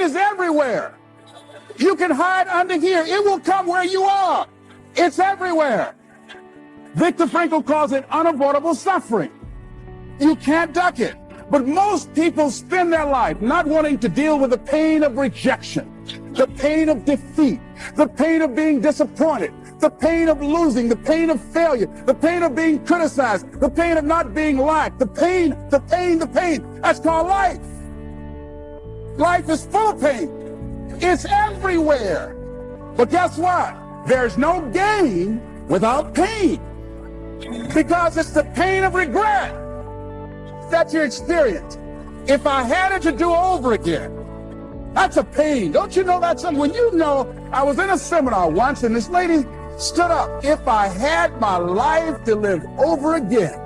is everywhere. You can hide under here. It will come where you are. It's everywhere. Viktor Frankl calls it unavoidable suffering. You can't duck it. But most people spend their life not wanting to deal with the pain of rejection, the pain of defeat, the pain of being disappointed, the pain of losing, the pain of failure, the pain of being criticized, the pain of not being liked, the pain. That's called life. Life is full of pain. It's everywhere. But guess what? There's no gain without pain, because it's the pain of regret that you experience. If I had it to do over again, that's a pain. Don't you know that's something? When you know, I was in a seminar once and this lady stood up. If I had my life to live over again,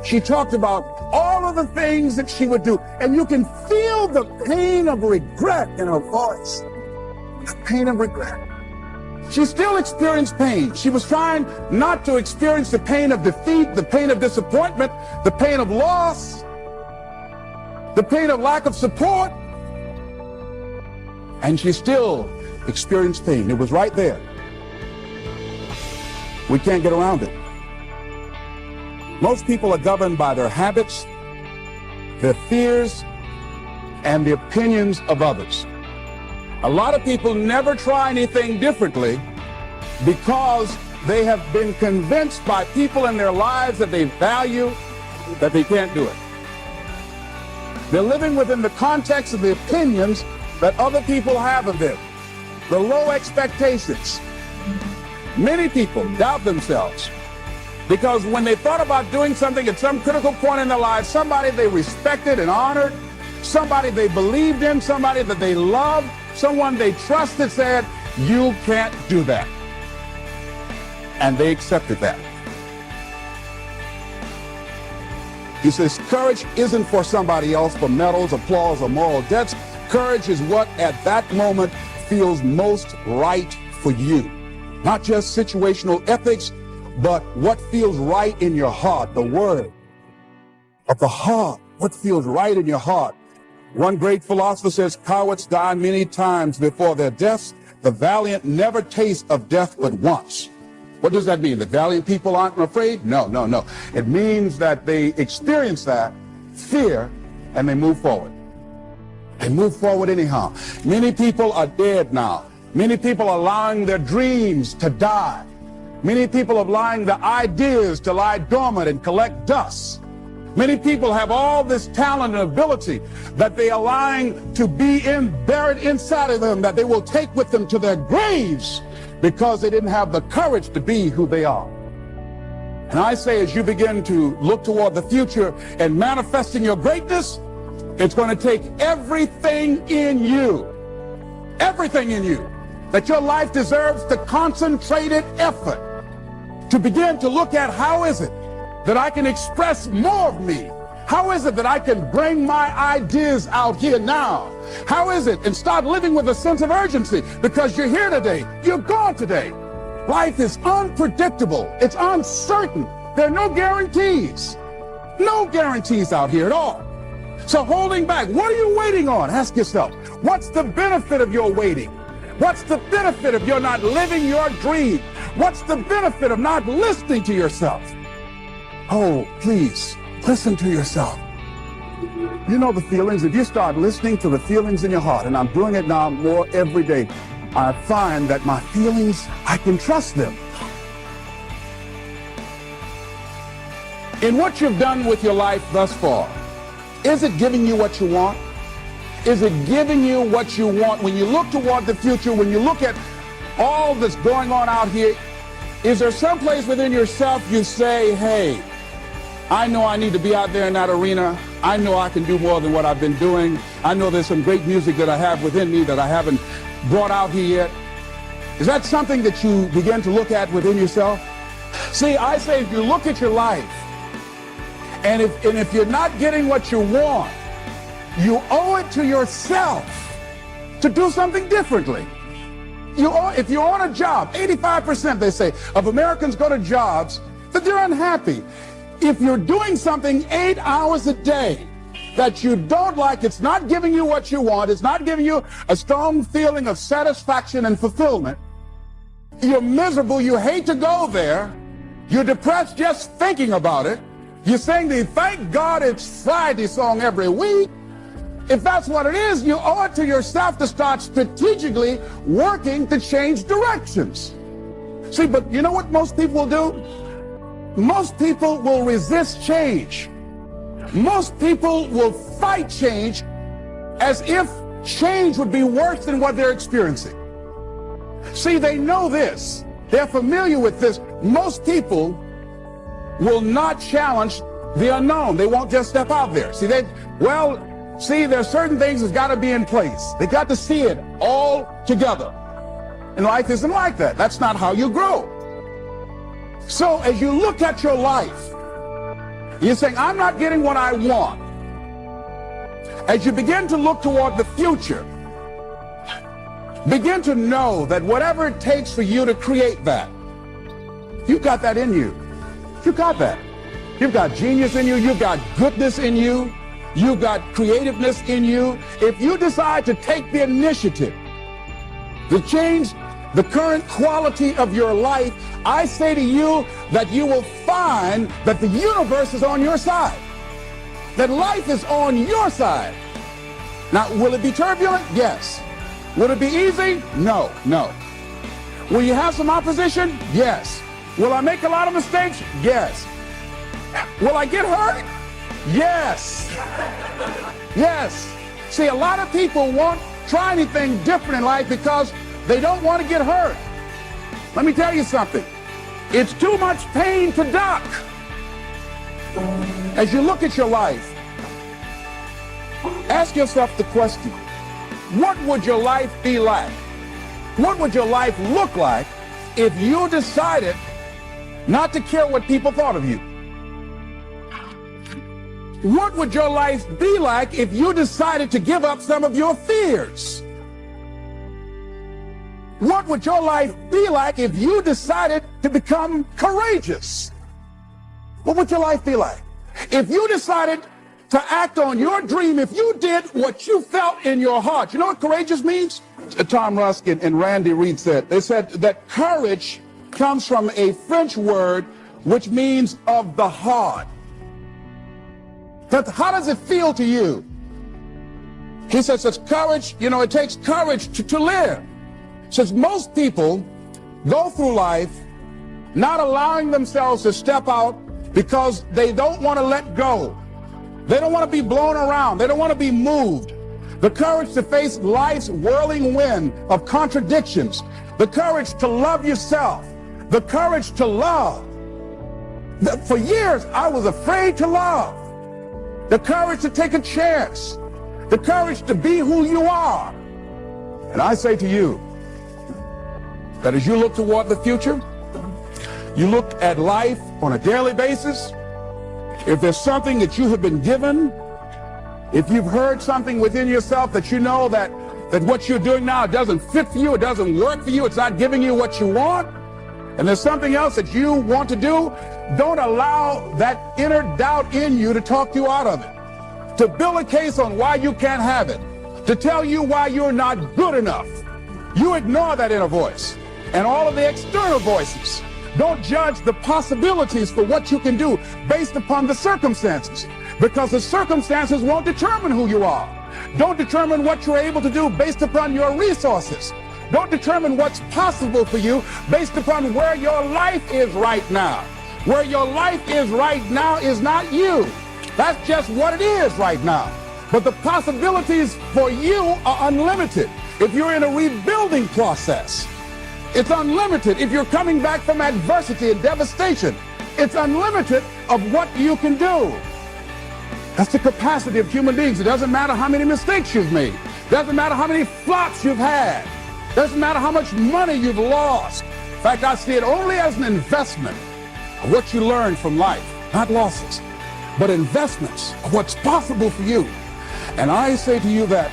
she talked about all of the things that she would do. And you can feel the pain of regret in her voice. The pain of regret. She still experienced pain. She was trying not to experience the pain of defeat, the pain of disappointment, the pain of loss, the pain of lack of support. And she still experienced pain. It was right there. We can't get around it. Most people are governed by their habits, their fears, and the opinions of others. A lot of people never try anything differently because they have been convinced by people in their lives that they value that they can't do it. They're living within the context of the opinions that other people have of them, the low expectations. Many people doubt themselves because when they thought about doing something at some critical point in their lives, somebody they respected and honored, somebody they believed in, somebody that they loved, someone they trusted said, you can't do that. And they accepted that. He says, courage isn't for somebody else, for medals, applause, or moral debts. Courage is what at that moment feels most right for you. Not just situational ethics, but what feels right in your heart, the word of the heart, what feels right in your heart. One great philosopher says, cowards die many times before their deaths. The valiant never taste of death but once. What does that mean? The valiant people aren't afraid? No. It means that they experience that fear and they move forward. They move forward anyhow. Many people are dead now. Many people are allowing their dreams to die. Many people are allowing the ideas to lie dormant and collect dust. Many people have all this talent and ability that they are allowing to be buried inside of them, that they will take with them to their graves because they didn't have the courage to be who they are. And I say, as you begin to look toward the future and manifesting your greatness, it's going to take everything in you, that your life deserves the concentrated effort to begin to look at how is it that I can express more of me? How is it that I can bring my ideas out here now? How is it? And start living with a sense of urgency, because you're here today, you're gone today. Life is unpredictable. It's uncertain. There are no guarantees. No guarantees out here at all. So holding back, what are you waiting on? Ask yourself, what's the benefit of your waiting? What's the benefit of your not living your dream? What's the benefit of not listening to yourself? Oh, please, listen to yourself. You know the feelings. If you start listening to the feelings in your heart, and I'm doing it now more every day, I find that my feelings, I can trust them. In what you've done with your life thus far, is it giving you what you want? Is it giving you what you want? When you look toward the future, when you look at all that's going on out here, is there some place within yourself you say, hey, I know I need to be out there in that arena. I know I can do more than what I've been doing. I know there's some great music that I have within me that I haven't brought out here yet. Is that something that you begin to look at within yourself? See, I say if you look at your life, and if you're not getting what you want, you owe it to yourself to do something differently. If you're on a job, 85%, they say, of Americans go to jobs that they're unhappy. If you're doing something 8 hours a day, that you don't like, it's not giving you what you want, it's not giving you a strong feeling of satisfaction and fulfillment, you're miserable, you hate to go there, you're depressed just thinking about it, you're saying the thank God it's Friday song every week, if that's what it is, you owe it to yourself to start strategically working to change directions. See, but you know what most people will do? Most people will resist change. Most people will fight change as if change would be worse than what they're experiencing. See, they know this. They're familiar with this. Most people will not challenge the unknown. They won't just step out there. See, there's certain things that's got to be in place. They got to see it all together. And life isn't like that. That's not how you grow. So as you look at your life, you're saying, I'm not getting what I want. As you begin to look toward the future, begin to know that whatever it takes for you to create that, you've got that in you. You got that. You've got genius in you. You've got goodness in you. You've got creativeness in you. If you decide to take the initiative to change the current quality of your life, I say to you that you will find that the universe is on your side, that life is on your side. Now, will it be turbulent? Yes. Will it be easy? No, no. Will you have some opposition? Yes. Will I make a lot of mistakes? Yes. Will I get hurt? Yes. Yes. See, a lot of people won't try anything different in life because they don't want to get hurt. Let me tell you something. It's too much pain to duck. As you look at your life, ask yourself the question, what would your life be like? What would your life look like if you decided not to care what people thought of you? What would your life be like if you decided to give up some of your fears? What would your life be like if you decided to become courageous? What would your life be like? If you decided to act on your dream, if you did what you felt in your heart. You know what courageous means? Tom Ruskin and Randy Reed said. They said that courage comes from a French word which means of the heart. But how does it feel to you? He says it's courage, it takes courage to live. Says most people go through life not allowing themselves to step out because they don't want to let go. They don't want to be blown around. They don't want to be moved. The courage to face life's whirling wind of contradictions. The courage to love yourself. The courage to love. For years, I was afraid to love. The courage to take a chance. The courage to be who you are. And I say to you, that as you look toward the future, you look at life on a daily basis, if there's something that you have been given, if you've heard something within yourself that you know that what you're doing now doesn't fit for you, it doesn't work for you, it's not giving you what you want, and there's something else that you want to do, don't allow that inner doubt in you to talk you out of it, to build a case on why you can't have it, to tell you why you're not good enough. You ignore that inner voice and all of the external voices. Don't judge the possibilities for what you can do based upon the circumstances, because the circumstances won't determine who you are. Don't determine what you're able to do based upon your resources. Don't determine what's possible for you based upon where your life is right now. Where your life is right now is not you. That's just what it is right now. But the possibilities for you are unlimited. If you're in a rebuilding process, it's unlimited. If you're coming back from adversity and devastation, it's unlimited of what you can do. That's the capacity of human beings. It doesn't matter how many mistakes you've made. It doesn't matter how many flops you've had. It doesn't matter how much money you've lost. In fact, I see it only as an investment of what you learn from life, not losses, but investments of what's possible for you. And I say to you that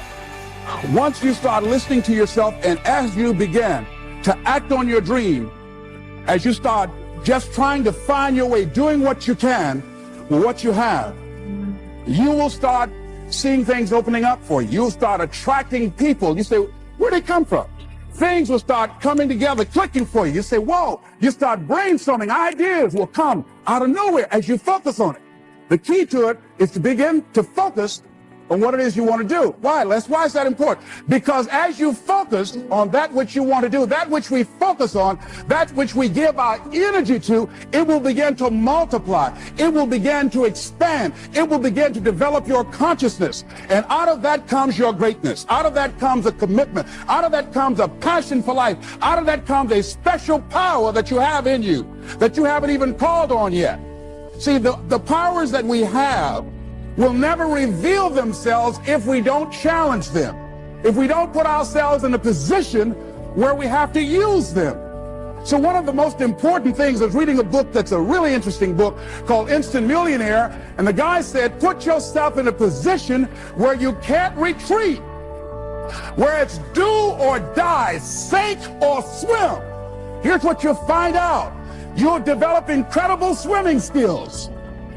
once you start listening to yourself and as you begin to act on your dream, as you start just trying to find your way, doing what you can with what you have, you will start seeing things opening up for you. You'll start attracting people. You say, where'd they come from? Things will start coming together, clicking for you. You say, whoa. You start brainstorming. Ideas will come out of nowhere as you focus on it. The key to it is to begin to focus on what it is you want to do. Why, Les? Why is that important? Because as you focus on that which you want to do, that which we focus on, that which we give our energy to, it will begin to multiply. It will begin to expand. It will begin to develop your consciousness. And out of that comes your greatness. Out of that comes a commitment. Out of that comes a passion for life. Out of that comes a special power that you have in you that you haven't even called on yet. See, the powers that we have will never reveal themselves if we don't challenge them, if we don't put ourselves in a position where we have to use them. So one of the most important things is reading a book that's a really interesting book called Instant Millionaire, and the guy said, put yourself in a position where you can't retreat, where it's do or die, sink or swim. Here's what you'll find out. You'll develop incredible swimming skills.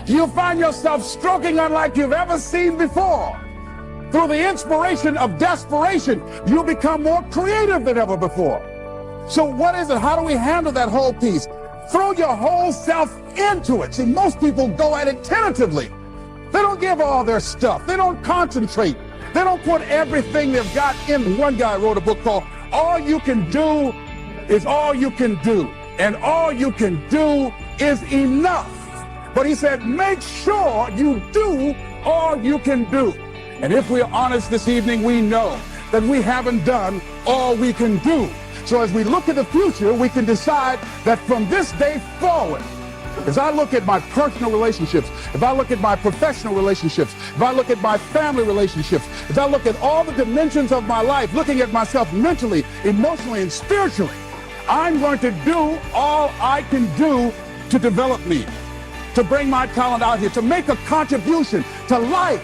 You'll find yourself stroking unlike you've ever seen before. Through the inspiration of desperation, you'll become more creative than ever before. So what is it? How do we handle that whole piece? Throw your whole self into it. See, most people go at it tentatively. They don't give all their stuff. They don't concentrate. They don't put everything they've got in. One guy wrote a book called All You Can Do Is All You Can Do. And all you can do is enough. But he said, make sure you do all you can do. And if we're honest this evening, we know that we haven't done all we can do. So as we look at the future, we can decide that from this day forward, as I look at my personal relationships, if I look at my professional relationships, if I look at my family relationships, if I look at all the dimensions of my life, looking at myself mentally, emotionally, and spiritually, I'm going to do all I can do to develop me, to bring my talent out here, to make a contribution to life.